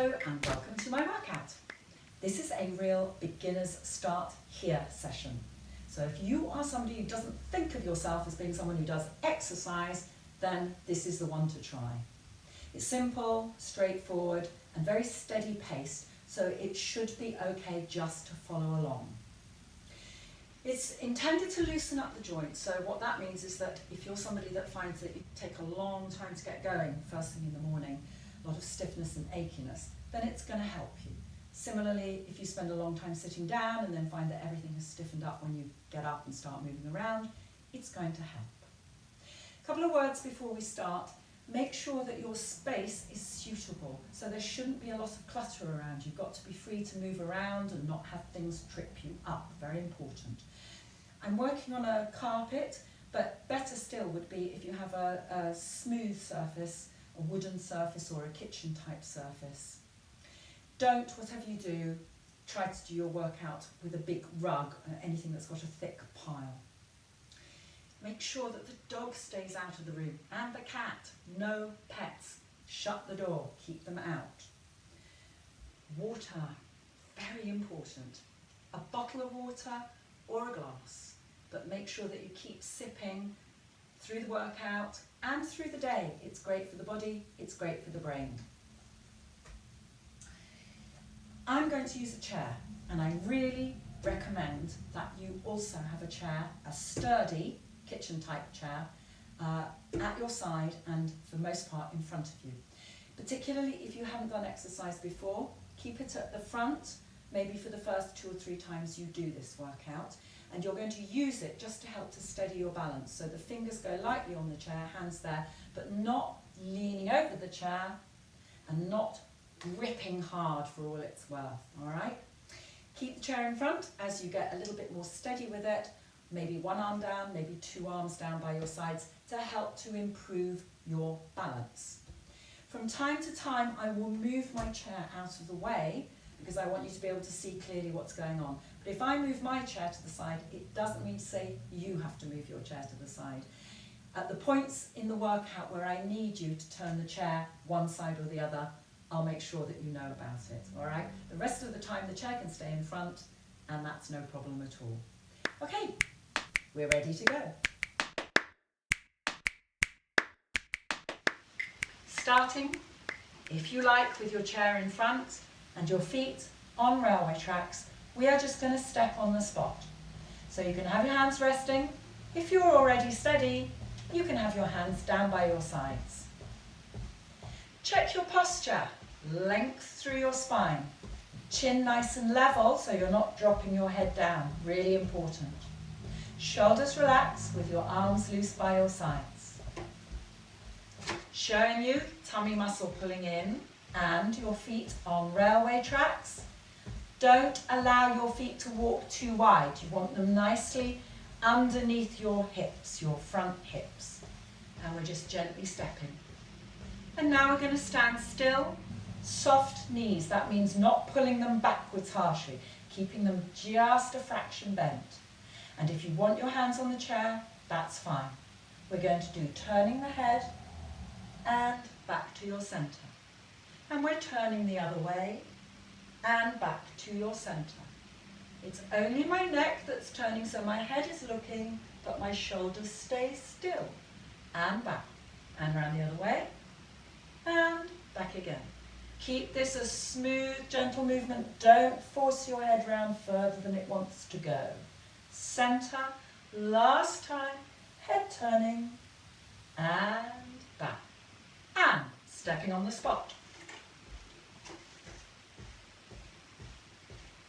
Hello and welcome to my workout. This is a real beginner's start here session. So if you are somebody who doesn't think of yourself as being someone who does exercise, then this is the one to try. It's simple, straightforward and very steady paced, so it should be okay just to follow along. It's intended to loosen up the joints, so what that means is that if you're somebody that finds that you take a long time to get going first thing in the morning, a lot of stiffness and achiness, then it's going to help you. Similarly, if you spend a long time sitting down and then find that everything has stiffened up when you get up and start moving around, it's going to help. A couple of words before we start. Make sure that your space is suitable, so there shouldn't be a lot of clutter around. You've got to be free to move around and not have things trip you up, very important. I'm working on a carpet, but better still would be if you have a smooth surface, a wooden surface or a kitchen type surface. Don't, whatever you do, try to do your workout with a big rug, anything that's got a thick pile. Make sure that the dog stays out of the room and the cat. No pets. Shut the door, keep them out. Water, very important. A bottle of water or a glass, but make sure that you keep sipping through the workout and through the day. It's great for the body, it's great for the brain. I'm going to use a chair, and I really recommend that you also have a chair, a sturdy kitchen type chair, at your side and for the most part in front of you. Particularly if you haven't done exercise before, keep it at the front, maybe for the first 2 or 3 times you do this workout, and you're going to use it just to help to steady your balance. So the fingers go lightly on the chair, hands there, but not leaning over the chair and not gripping hard for all it's worth, all right? Keep the chair in front as you get a little bit more steady with it, maybe one arm down, maybe 2 arms down by your sides to help to improve your balance. From time to time, I will move my chair out of the way because I want you to be able to see clearly what's going on. But if I move my chair to the side, it doesn't mean to say you have to move your chair to the side. At the points in the workout where I need you to turn the chair one side or the other, I'll make sure that you know about it, all right? The rest of the time, the chair can stay in front, and that's no problem at all. Okay, we're ready to go. Starting, if you like, with your chair in front and your feet on railway tracks, we are just going to step on the spot. So you can have your hands resting. If you're already steady, you can have your hands down by your sides. Check your posture, length through your spine. Chin nice and level so you're not dropping your head down, really important. Shoulders relaxed with your arms loose by your sides. Showing you tummy muscle pulling in and your feet on railway tracks. Don't allow your feet to walk too wide. You want them nicely underneath your hips, your front hips. And we're just gently stepping. And now we're going to stand still. Soft knees, that means not pulling them backwards harshly, keeping them just a fraction bent. And if you want your hands on the chair, that's fine. We're going to do turning the head and back to your centre. And we're turning the other way and back to your centre. It's only my neck that's turning, so my head is looking, but my shoulders stay still. And back, and round the other way, and back again. Keep this a smooth, gentle movement. Don't force your head round further than it wants to go. Centre, last time, head turning, and back. And stepping on the spot.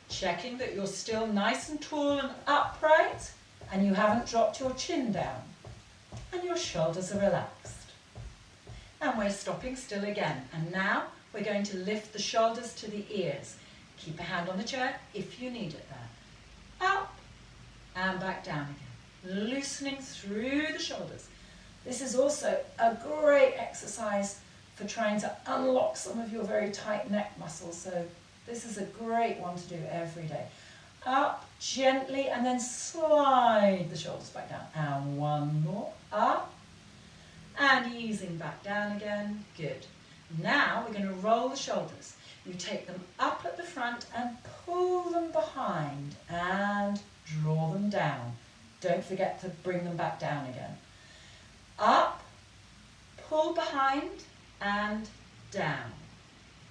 Checking that you're still nice and tall and upright, and you haven't dropped your chin down, and your shoulders are relaxed. And we're stopping still again. And now we're going to lift the shoulders to the ears. Keep a hand on the chair if you need it there. Up and back down again. Loosening through the shoulders. This is also a great exercise for trying to unlock some of your very tight neck muscles. So this is a great one to do every day. Up gently and then slide the shoulders back down. And one more. Up and easing back down again. Good. Now we're going to roll the shoulders. You take them up at the front and pull them behind and draw them down. Don't forget to bring them back down again. Up, pull behind and down.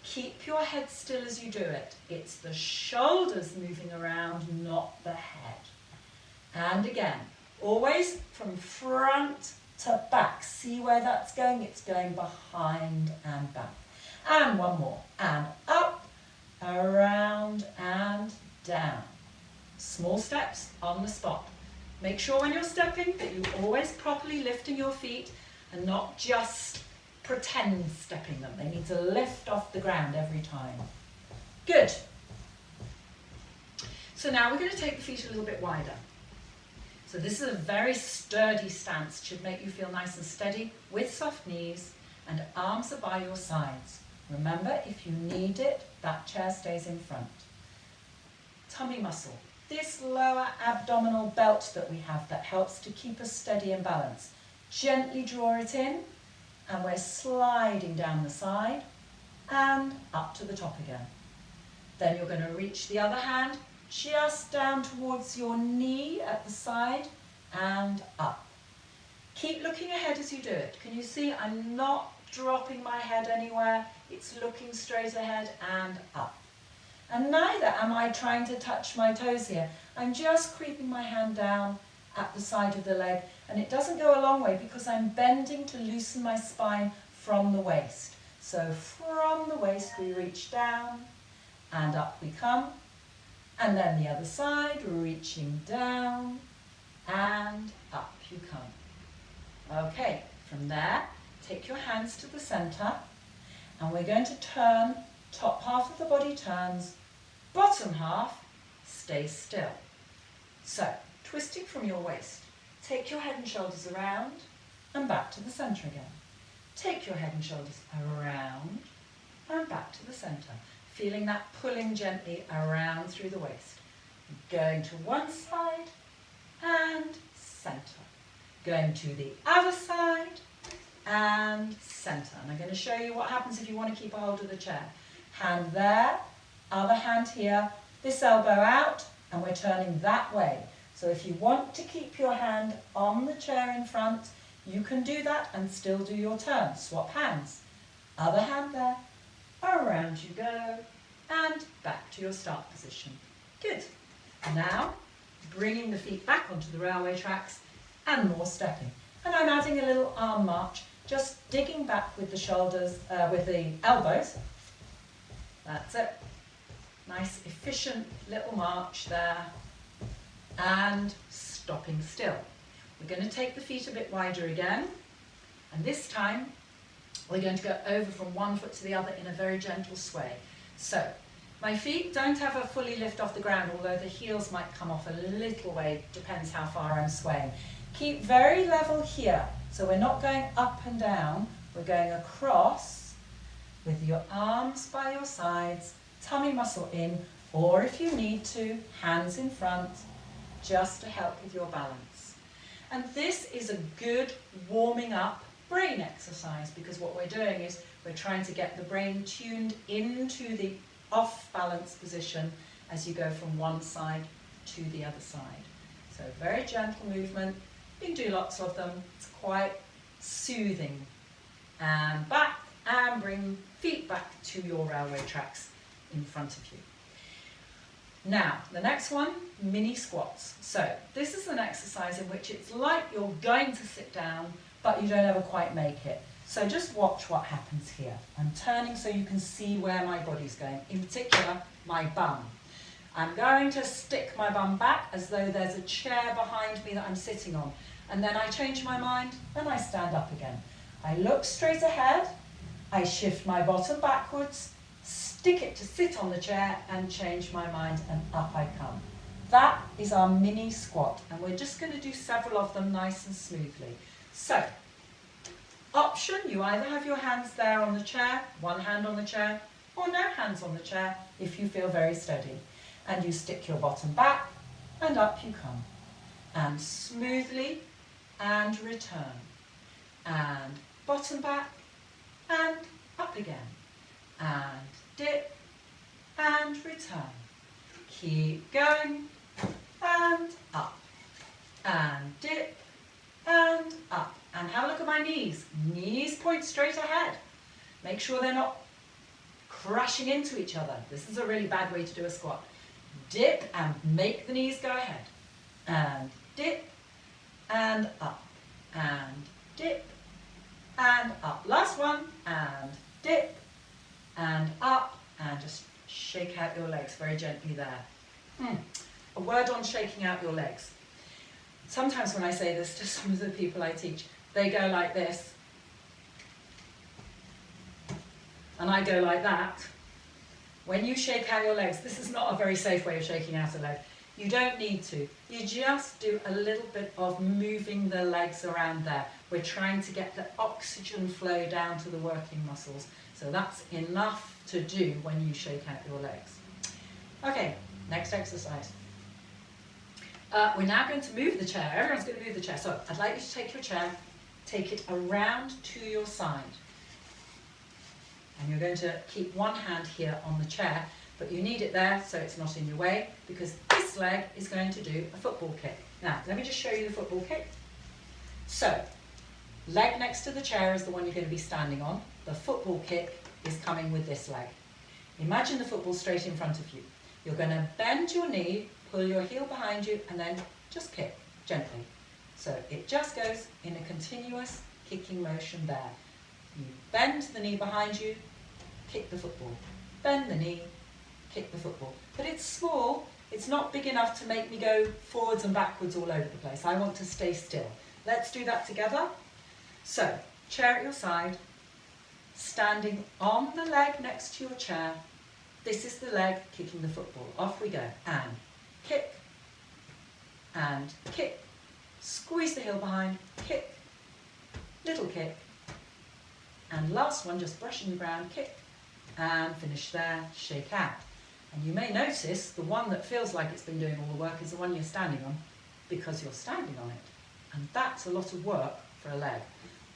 Keep your head still as you do it. It's the shoulders moving around, not the head. And again, always from front to back. See where that's going? It's going behind and back. And one more. And up, around and down. Small steps on the spot. Make sure when you're stepping that you're always properly lifting your feet and not just pretend stepping them. They need to lift off the ground every time. Good. So now we're going to take the feet a little bit wider. So this is a very sturdy stance. It should make you feel nice and steady with soft knees, and arms are by your sides. Remember, if you need it, that chair stays in front. Tummy muscle. This lower abdominal belt that we have that helps to keep us steady and balanced. Gently draw it in, and we're sliding down the side and up to the top again. Then you're going to reach the other hand just down towards your knee at the side and up. Keep looking ahead as you do it. Can you see I'm not dropping my head anywhere? It's looking straight ahead and up. And neither am I trying to touch my toes here. I'm just creeping my hand down at the side of the leg, and it doesn't go a long way because I'm bending to loosen my spine from the waist. So from the waist we reach down and up we come, and then the other side, reaching down and up you come. Okay, from there take your hands to the center, and we're going to turn. Top half of the body turns, bottom half stays still. So, twisting from your waist, take your head and shoulders around and back to the center again. Take your head and shoulders around and back to the center, feeling that pulling gently around through the waist. Going to one side and center. Going to the other side and center. And I'm going to show you what happens if you want to keep a hold of the chair. Hand there, other hand here, this elbow out, and we're turning that way. So if you want to keep your hand on the chair in front, you can do that and still do your turn. Swap hands. Other hand there, around you go, and back to your start position. Good. Now, bringing the feet back onto the railway tracks and more stepping. And I'm adding a little arm march, just digging back with the shoulders, with the elbows. That's it. Nice, efficient little march there. And stopping still. We're going to take the feet a bit wider again. And this time, we're going to go over from one foot to the other in a very gentle sway. So, my feet don't have a fully lift off the ground, although the heels might come off a little way, depends how far I'm swaying. Keep very level here. So we're not going up and down, we're going across with your arms by your sides, tummy muscle in, or if you need to, hands in front, just to help with your balance. And this is a good warming up brain exercise, because what we're doing is we're trying to get the brain tuned into the off balance position as you go from one side to the other side. So very gentle movement. You can do lots of them. It's quite soothing. And back, and bring feet back to your railway tracks in front of you. Now, the next one, mini squats. So this is an exercise in which it's like you're going to sit down, but you don't ever quite make it. So just watch what happens here. I'm turning so you can see where my body's going, in particular, my bum. I'm going to stick my bum back as though there's a chair behind me that I'm sitting on. And then I change my mind and I stand up again. I look straight ahead, I shift my bottom backwards, stick it to sit on the chair and change my mind, and up I come. That is our mini squat, and we're just going to do several of them nice and smoothly. So, option, you either have your hands there on the chair, one hand on the chair, or no hands on the chair if you feel very steady. And you stick your bottom back and up you come. And smoothly and return. And bottom back and up again. And dip and return. Keep going, and up, and dip, and up. And have a look at my knees. Knees point straight ahead. Make sure they're not crashing into each other. This is a really bad way to do a squat. Dip and make the knees go ahead. And dip, and up, and dip, and up. Last one, and dip, and up, and just shake out your legs very gently there. A word on shaking out your legs. Sometimes when I say this to some of the people I teach, they go like this, and I go like that. When you shake out your legs, this is not a very safe way of shaking out a leg. You don't need to. You just do a little bit of moving the legs around there. We're trying to get the oxygen flow down to the working muscles. So that's enough to do when you shake out your legs. Okay, next exercise. We're now going to move the chair. Everyone's going to move the chair. So I'd like you to take your chair, take it around to your side. And you're going to keep one hand here on the chair, but you need it there so it's not in your way, because this leg is going to do a football kick. Now, let me just show you the football kick. So, leg next to the chair is the one you're going to be standing on. The football kick is coming with this leg. Imagine the football straight in front of you. You're going to bend your knee, pull your heel behind you, and then just kick gently. So it just goes in a continuous kicking motion there. You bend the knee behind you, kick the football. Bend the knee, kick the football. But it's small, it's not big enough to make me go forwards and backwards all over the place. I want to stay still. Let's do that together. So, chair at your side, standing on the leg next to your chair. This is the leg kicking the football. Off we go. And kick, and kick. Squeeze the heel behind, kick, little kick. And last one, just brushing the ground, kick, and finish there, shake out. And you may notice the one that feels like it's been doing all the work is the one you're standing on, because you're standing on it. And that's a lot of work for a leg.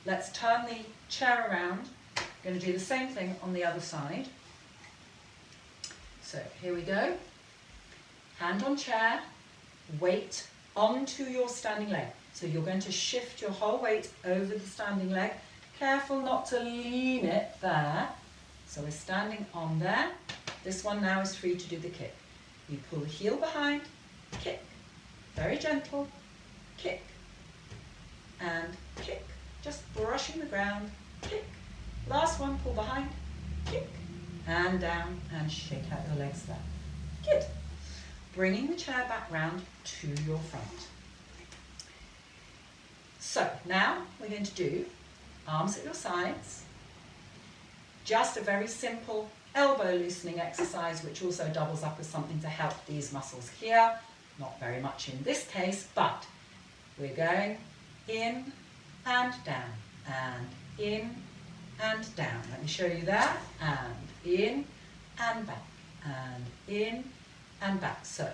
Let's turn the chair around. We're going to do the same thing on the other side. So here we go. Hand on chair, weight onto your standing leg. So you're going to shift your whole weight over the standing leg. Careful not to lean it there. So we're standing on there. This one now is free to do the kick. You pull the heel behind, kick. Very gentle, kick. And kick. Just brushing the ground, kick. Last one, pull behind, kick. And down and shake out your legs there. Good. Bringing the chair back round to your front. So now we're going to do arms at your sides. Just a very simple elbow loosening exercise, which also doubles up as something to help these muscles here. Not very much in this case, but we're going in and down, and in and down. Let me show you there. And in and back, and in and back. So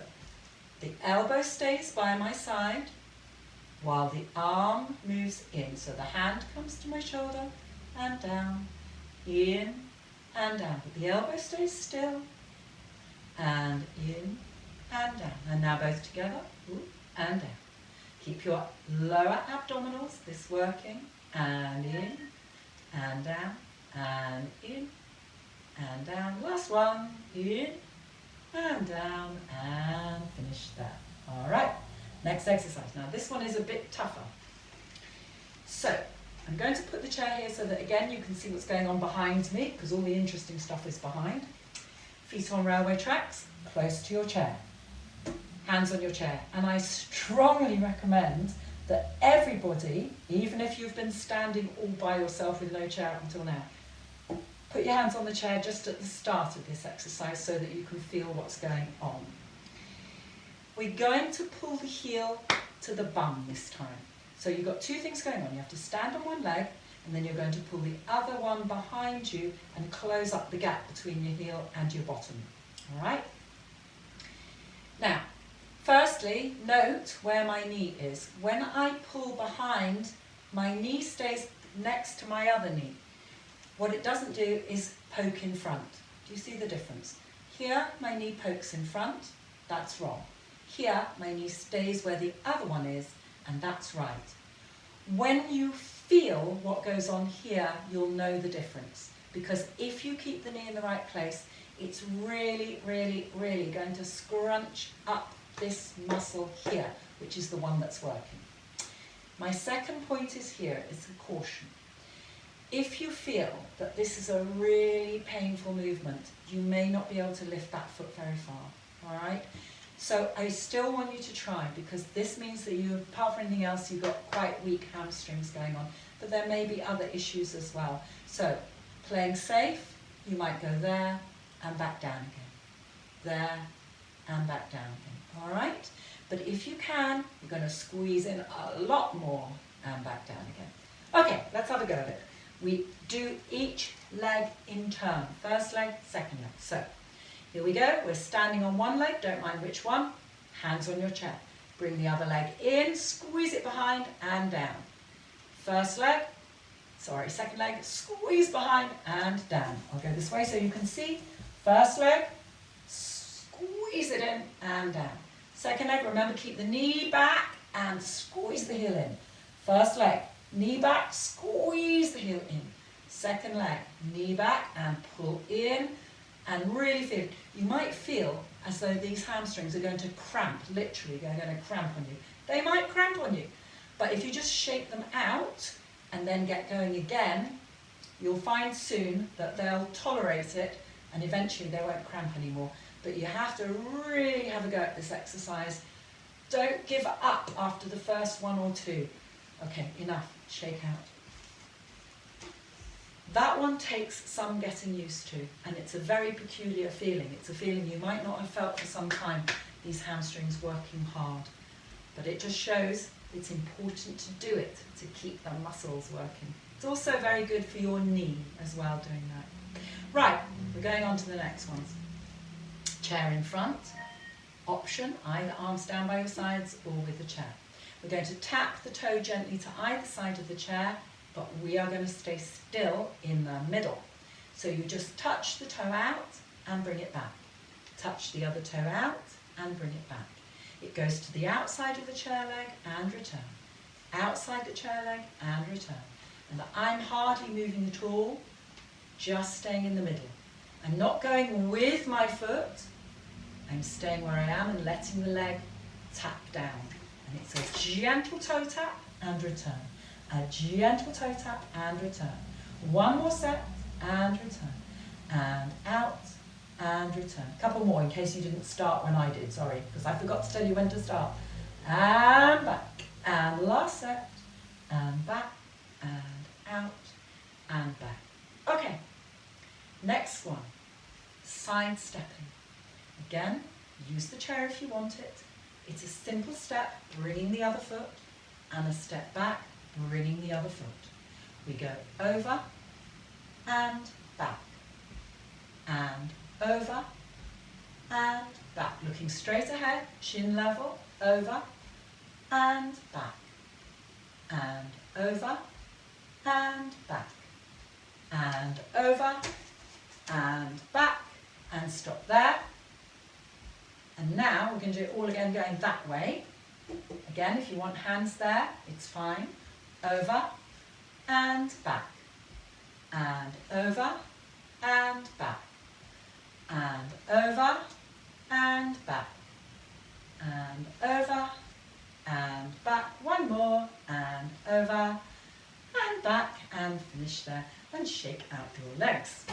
the elbow stays by my side while the arm moves in. So the hand comes to my shoulder and down, in and down. But the elbow stays still, and in and down. And now both together, and down. Keep your lower abdominals, this working, and in, and down, and in, and down. Last one, in, and down, and finish there. All right, next exercise. Now this one is a bit tougher. So, I'm going to put the chair here so that again you can see what's going on behind me, because all the interesting stuff is behind. Feet on railway tracks, close to your chair. Hands on your chair. And I strongly recommend that everybody, even if you've been standing all by yourself with no chair up until now, put your hands on the chair just at the start of this exercise so that you can feel what's going on. We're going to pull the heel to the bum this time. So you've got two things going on. You have to stand on one leg, and then you're going to pull the other one behind you and close up the gap between your heel and your bottom. All right? Now, firstly, note where my knee is. When I pull behind, my knee stays next to my other knee. What it doesn't do is poke in front. Do you see the difference? Here, my knee pokes in front, that's wrong. Here, my knee stays where the other one is, and that's right. When you feel what goes on here, you'll know the difference. Because if you keep the knee in the right place, it's really, really, really going to scrunch up this muscle here, which is the one that's working. My second point is here, is a caution. If you feel that this is a really painful movement, you may not be able to lift that foot very far, all right? So I still want you to try, because this means that you, apart from anything else, you've got quite weak hamstrings going on, but there may be other issues as well. So playing safe, you might go there and back down again, there and back down again, all right? But if you can, you're going to squeeze in a lot more and back down again. Okay, let's have a go at it. We do each leg in turn. First leg, second leg. So, here we go. We're standing on one leg, don't mind which one. Hands on your chair. Bring the other leg in, squeeze it behind and down. First leg, second leg, squeeze behind and down. I'll go this way so you can see. First leg, squeeze it in and down. Second leg, remember keep the knee back and squeeze the heel in. First leg, knee back, squeeze the heel in. Second leg, knee back and pull in and really feel. You might feel as though these hamstrings are going to cramp, literally they're going to cramp on you. They might cramp on you, but if you just shake them out and then get going again, you'll find soon that they'll tolerate it and eventually they won't cramp anymore. But you have to really have a go at this exercise. Don't give up after the first one or two. Okay, enough. Shake out. That one takes some getting used to, and it's a very peculiar feeling. It's a feeling you might not have felt for some time, these hamstrings working hard. But it just shows it's important to do it, to keep the muscles working. It's also very good for your knee as well, doing that. Right, we're going on to the next ones. Chair in front. Option, either arms down by your sides or with the chair. We're going to tap the toe gently to either side of the chair, but we are going to stay still in the middle. So you just touch the toe out and bring it back. Touch the other toe out and bring it back. It goes to the outside of the chair leg and return. Outside the chair leg and return. And I'm hardly moving at all, just staying in the middle. I'm not going with my foot. I'm staying where I am and letting the leg tap down. And it's a gentle toe tap and return. A gentle toe tap and return. One more set and return. And out and return. A couple more in case you didn't start when I did, sorry, because I forgot to tell you when to start. And back. And last set. And back. And out. And back. Okay. Next one. Sidestepping. Again, use the chair if you want it. It's a simple step, bringing the other foot, and a step back, bringing the other foot. We go over and back, and over and back. Looking straight ahead, chin level, over and back, and over and back, and over and back, and stop there. And now we're going to do it all again going that way. Again, if you want hands there, it's fine. Over and back. And over and back. And over and back. And over and back. One more. And over and back. And finish there. And shake out your legs.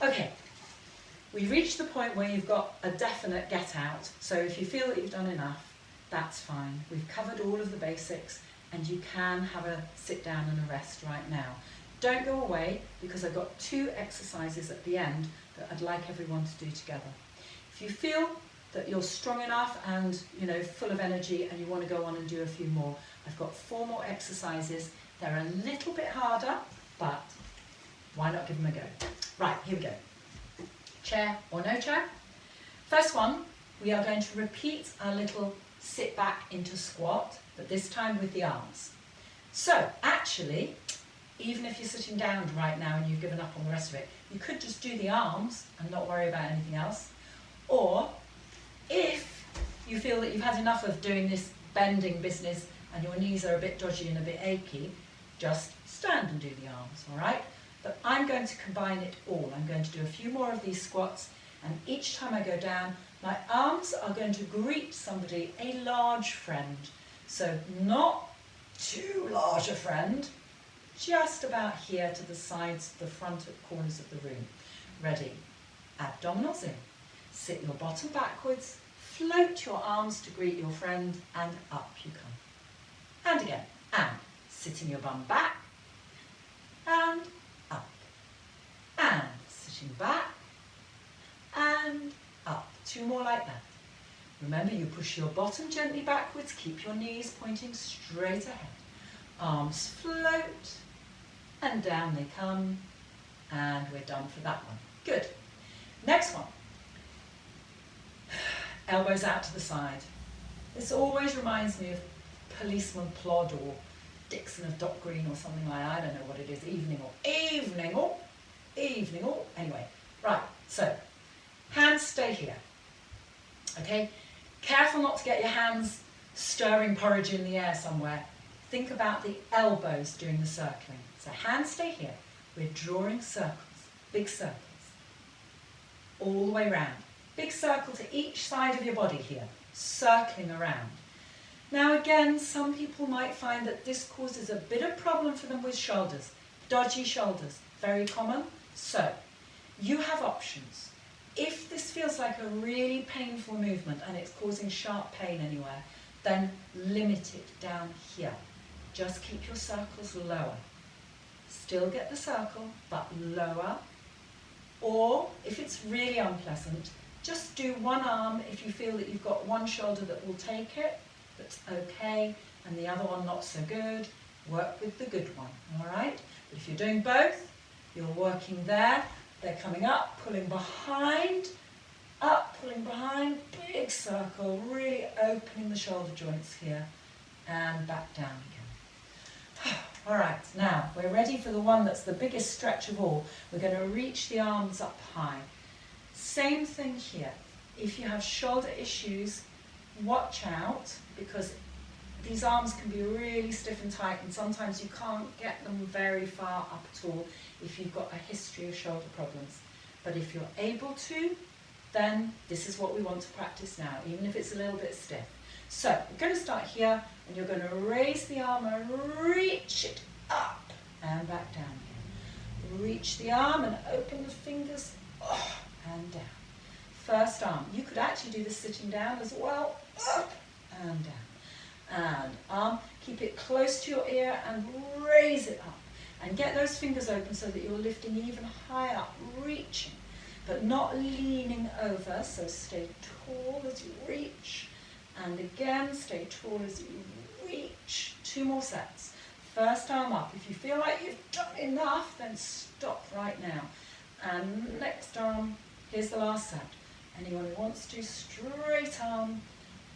Okay. We've reached the point where you've got a definite get out, so if you feel that you've done enough, that's fine. We've covered all of the basics and you can have a sit down and a rest right now. Don't go away because I've got 2 exercises at the end that I'd like everyone to do together. If you feel that you're strong enough and full of energy and you want to go on and do a few more, I've got 4 more exercises. They're a little bit harder, but why not give them a go? Right, here we go. Chair or no chair. First one, we are going to repeat our little sit back into squat, but this time with the arms. So actually, even if you're sitting down right now and you've given up on the rest of it, you could just do the arms and not worry about anything else. Or if you feel that you've had enough of doing this bending business and your knees are a bit dodgy and a bit achy, just stand and do the arms, all right? But I'm going to combine it all. I'm going to do a few more of these squats, and each time I go down, my arms are going to greet somebody, a large friend. So not too large a friend, just about here to the sides, the front corners of the room. Ready? Abdominals in. Sit your bottom backwards, float your arms to greet your friend, and up you come. And again, and sitting your bum back, and up, and sitting back, and up. 2 more like that. Remember, you push your bottom gently backwards, keep your knees pointing straight ahead. Arms float, and down they come, and we're done for that one. Good. Next one. Elbows out to the side. This always reminds me of Policeman Plod or Dixon of Dock Green or something like that. I don't know what it is. Evening or. Anyway, right, so hands stay here. Okay, careful not to get your hands stirring porridge in the air somewhere. Think about the elbows doing the circling. So hands stay here. We're drawing circles, big circles, all the way round. Big circle to each side of your body here, circling around. Now again, some people might find that this causes a bit of problem for them with shoulders. Dodgy shoulders, very common. So, you have options. If this feels like a really painful movement and it's causing sharp pain anywhere, then limit it down here. Just keep your circles lower. Still get the circle, but lower. Or, if it's really unpleasant, just do one arm if you feel that you've got one shoulder that will take it, that's okay, and the other one not so good. Work with the good one, all right? But if you're doing both, you're working there, they're coming up, pulling behind, up, pulling behind, big circle, really opening the shoulder joints here, and back down again. All right, now we're ready for the one that's the biggest stretch of all. We're going to reach the arms up high. Same thing here. If you have shoulder issues, watch out, because these arms can be really stiff and tight, and sometimes you can't get them very far up at all if you've got a history of shoulder problems. But if you're able to, then this is what we want to practice now, even if it's a little bit stiff. So we're going to start here, and you're going to raise the arm and reach it up and back down again. Reach the arm and open the fingers and down. First arm. You could actually do this sitting down as well. Up and down. And arm, keep it close to your ear and raise it up. And get those fingers open so that you're lifting even higher up, reaching, but not leaning over. So stay tall as you reach. And again, stay tall as you reach. 2 more sets. First arm up. If you feel like you've done enough, then stop right now. And next arm, here's the last set. Anyone who wants to, straight arm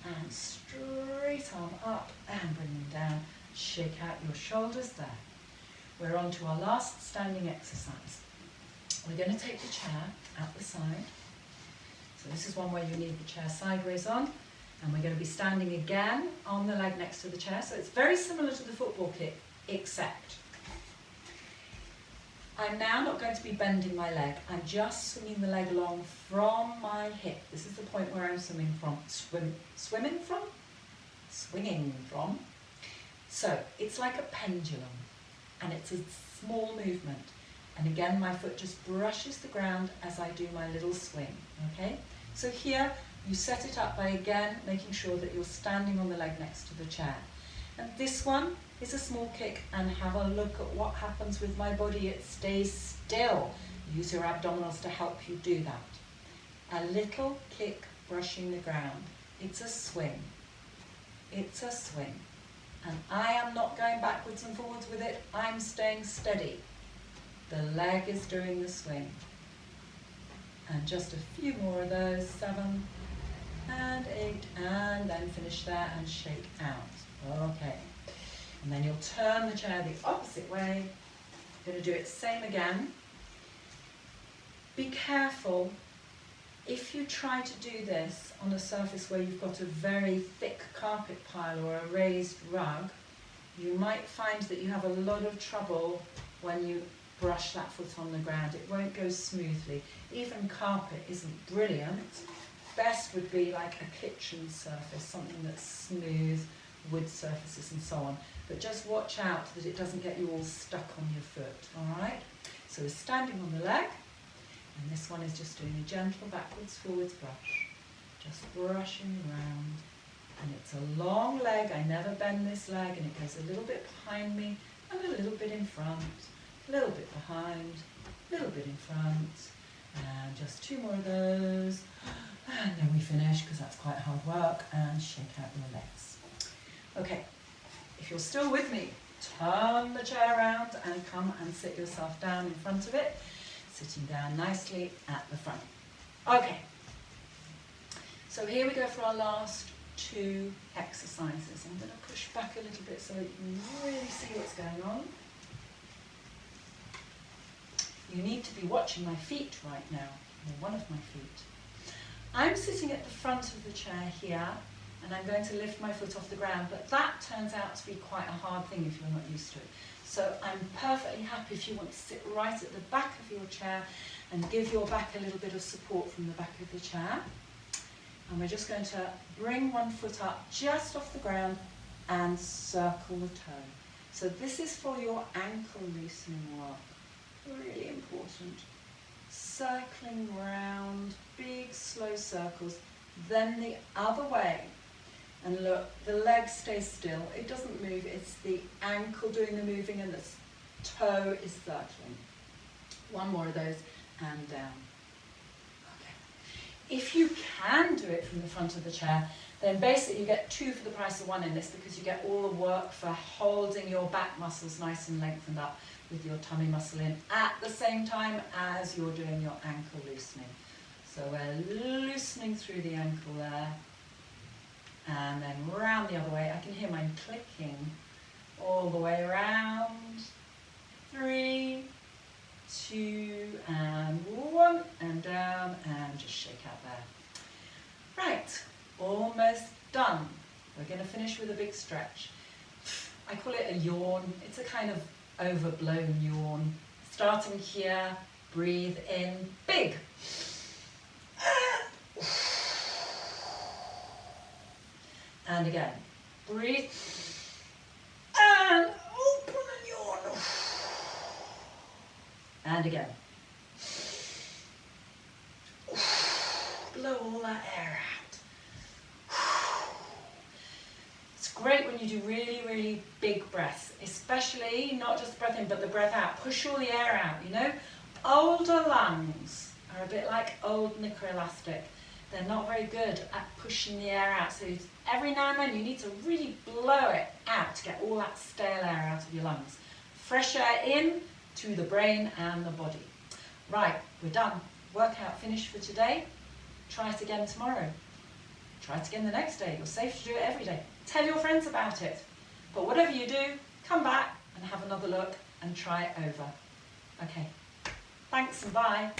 and straight arm up and bring them down. Shake out your shoulders there. We're on to our last standing exercise. We're going to take the chair out the side. So this is one where you need the chair sideways on. And we're going to be standing again on the leg next to the chair. So it's very similar to the football kick, except I'm now not going to be bending my leg. I'm just swinging the leg along from my hip. This is the point where I'm swinging from. Swinging from. So it's like a pendulum, and it's a small movement. And again, my foot just brushes the ground as I do my little swing, okay? So here, you set it up by again making sure that you're standing on the leg next to the chair. And this one is a small kick, and have a look at what happens with my body. It stays still. Use your abdominals to help you do that. A little kick brushing the ground. It's a swing. It's a swing. And I am not going backwards and forwards with it. I'm staying steady. The leg is doing the swing. And just a few more of those. 7 and 8, and then finish there and shake out. Okay. And then you'll turn the chair the opposite way. Going to do it same again. Be careful. If you try to do this on a surface where you've got a very thick carpet pile or a raised rug, you might find that you have a lot of trouble when you brush that foot on the ground. It won't go smoothly. Even carpet isn't brilliant. Best would be like a kitchen surface, something that's smooth, wood surfaces and so on. But just watch out that it doesn't get you all stuck on your foot, all right? So we're standing on the leg, and this one is just doing a gentle backwards, forwards brush. Just brushing around. And it's a long leg. I never bend this leg, and it goes a little bit behind me and a little bit in front, a little bit behind, a little bit in front, and just 2 more of those, and then we finish because that's quite hard work, and shake out your legs. Okay, if you're still with me, turn the chair around and come and sit yourself down in front of it, sitting down nicely at the front. Okay, so here we go for our last 2 exercises. I'm going to push back a little bit so you can really see what's going on. You need to be watching my feet right now, or one of my feet. I'm sitting at the front of the chair here, and I'm going to lift my foot off the ground, but that turns out to be quite a hard thing if you're not used to it. So I'm perfectly happy if you want to sit right at the back of your chair and give your back a little bit of support from the back of the chair. And we're just going to bring one foot up just off the ground and circle the toe. So this is for your ankle loosening work. Really important. Circling round, big slow circles, then the other way. And look, the leg stays still. It doesn't move. It's the ankle doing the moving and the toe is circling. 1 more of those and down. If you can do it from the front of the chair, then basically you get 2 for the price of 1 in this, because you get all the work for holding your back muscles nice and lengthened up with your tummy muscle in at the same time as you're doing your ankle loosening. So we're loosening through the ankle there, and then round the other way. I can hear mine clicking all the way around. 3, 2, and 1, and down, and just shake out there. Right, almost done. We're going to finish with a big stretch. I call it a yawn. It's a kind of overblown yawn. Starting here, breathe in, big. And again, breathe, and open and yawn. And again. Blow all that air out. It's great when you do really, really big breaths, especially not just the breath in, but the breath out. Push all the air out, you know. Older lungs are a bit like old knicker elastic. They're not very good at pushing the air out. So every now and then you need to really blow it out to get all that stale air out of your lungs. Fresh air in to the brain and the body. Right, we're done. Workout finished for today. Try it again tomorrow. Try it again the next day. You're safe to do it every day. Tell your friends about it. But whatever you do, come back and have another look and try it over. Okay, thanks and bye.